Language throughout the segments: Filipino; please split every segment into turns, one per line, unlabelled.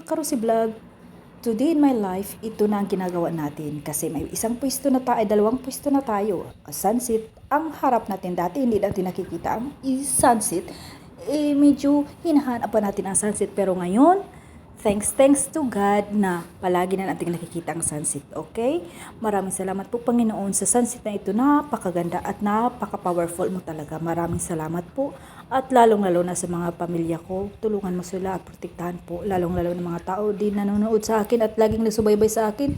Karusi Vlog, today in my life, ito na ang ginagawa natin kasi may isang pwesto na tayo, dalawang pwesto na tayo. Sunset, ang harap natin dati, hindi natin nakikita ang sunset. Medyo hinahanap pa natin ang sunset pero ngayon, thanks to God na palagi na natin nakikita ang sunset, okay? Maraming salamat po Panginoon sa sunset na ito, napakaganda at napaka-powerful mo talaga. Maraming salamat po at lalong-lalo na sa mga pamilya ko, tulungan mo sila at protektahan po, lalong-lalo na mga tao din nanonood sa akin at laging nagsubaybay sa akin.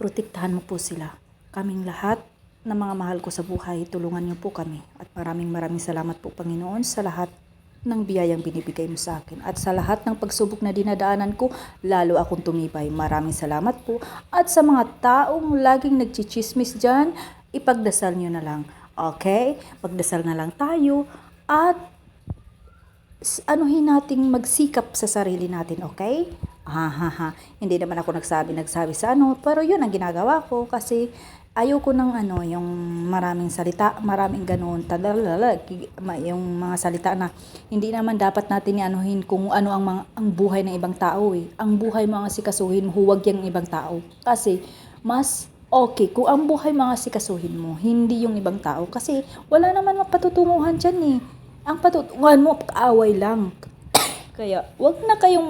Protektahan mo po sila. Kaming lahat na mga mahal ko sa buhay, tulungan niyo po kami. At maraming salamat po Panginoon sa lahat ng biyayang binibigay mo sa akin. At sa lahat ng pagsubok na dinadaanan ko, lalo akong tumibay. Maraming salamat po. At sa mga taong laging nagchichismis dyan, ipagdasal nyo na lang. Okay? Pagdasal na lang tayo. At anuhin nating magsikap sa sarili natin, okay? Hindi naman ako nagsabi sa ano, pero yun ang ginagawa ko kasi ayoko ng yung maraming salita, maraming ganoon, yung mga salita na hindi naman dapat natin ianuhin kung ano ang buhay ng ibang tao eh. Ang buhay mga sikasuhin mo, huwag yung ibang tao. Kasi mas okay kung ang buhay mga sikasuhin mo, hindi yung ibang tao. Kasi wala naman mapatutunguhan dyan eh. Ang patutunguhan mo, kaaway lang. Kaya, wag na kayong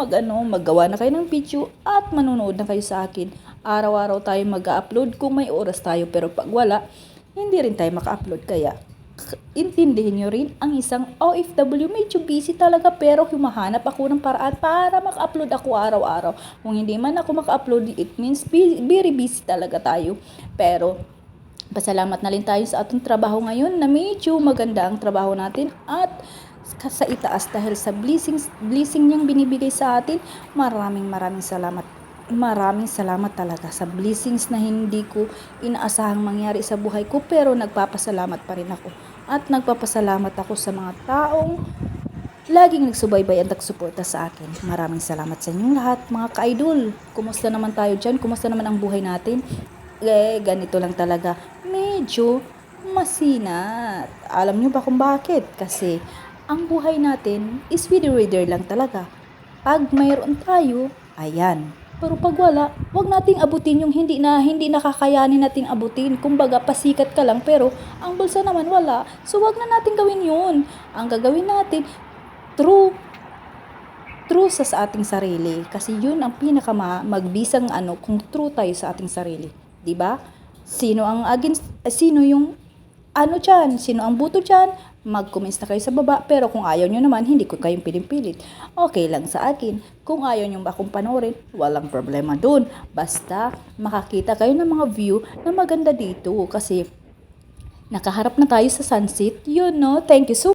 maggawa na kayo ng video at manonood na kayo sa akin. Araw-araw tayo mag-upload kung may oras tayo, pero pag wala, hindi rin tayo maka-upload. Kaya, intindihin nyo rin ang isang OFW. Medyo busy talaga, pero humahanap ako ng paraan para maka-upload ako araw-araw. Kung hindi man ako maka-upload, it means very busy talaga tayo. Pero, pasalamat na rin tayo sa atong trabaho ngayon na medyo maganda ang trabaho natin at sa itaas dahil sa blessing niyang binibigay sa atin. Maraming salamat. Maraming salamat talaga sa blessings na hindi ko inaasahang mangyari sa buhay ko, pero nagpapasalamat pa rin ako. At nagpapasalamat ako sa mga taong laging nagsubaybay at nagsuporta sa akin. Maraming salamat sa inyong lahat, mga ka-idol. Kumusta naman tayo dyan? Kumusta naman ang buhay natin? Ganito lang talaga. Medyo masinat. Alam nyo ba kung bakit? Kasi ang buhay natin is weather lang talaga. Pag mayroon tayo, ayan. Pero pag wala, wag nating abutin yung hindi nakakayanin nating abutin. Kumbaga, pasikat ka lang pero ang bulsa naman wala. So wag na nating gawin yun. Ang gagawin natin, true sa ating sarili. Kasi yun ang magbisang kung true tayo sa ating sarili. 'Di ba? Sino yung sino ang buto dyan? Mag-comments na kayo sa baba. Pero kung ayaw nyo naman, hindi ko kayong pinipilit. Okay lang sa akin. Kung ayaw nyo akong panoorin, walang problema dun. Basta makakita kayo ng mga view na maganda dito. Kasi nakaharap na tayo sa sunset. Thank you so much.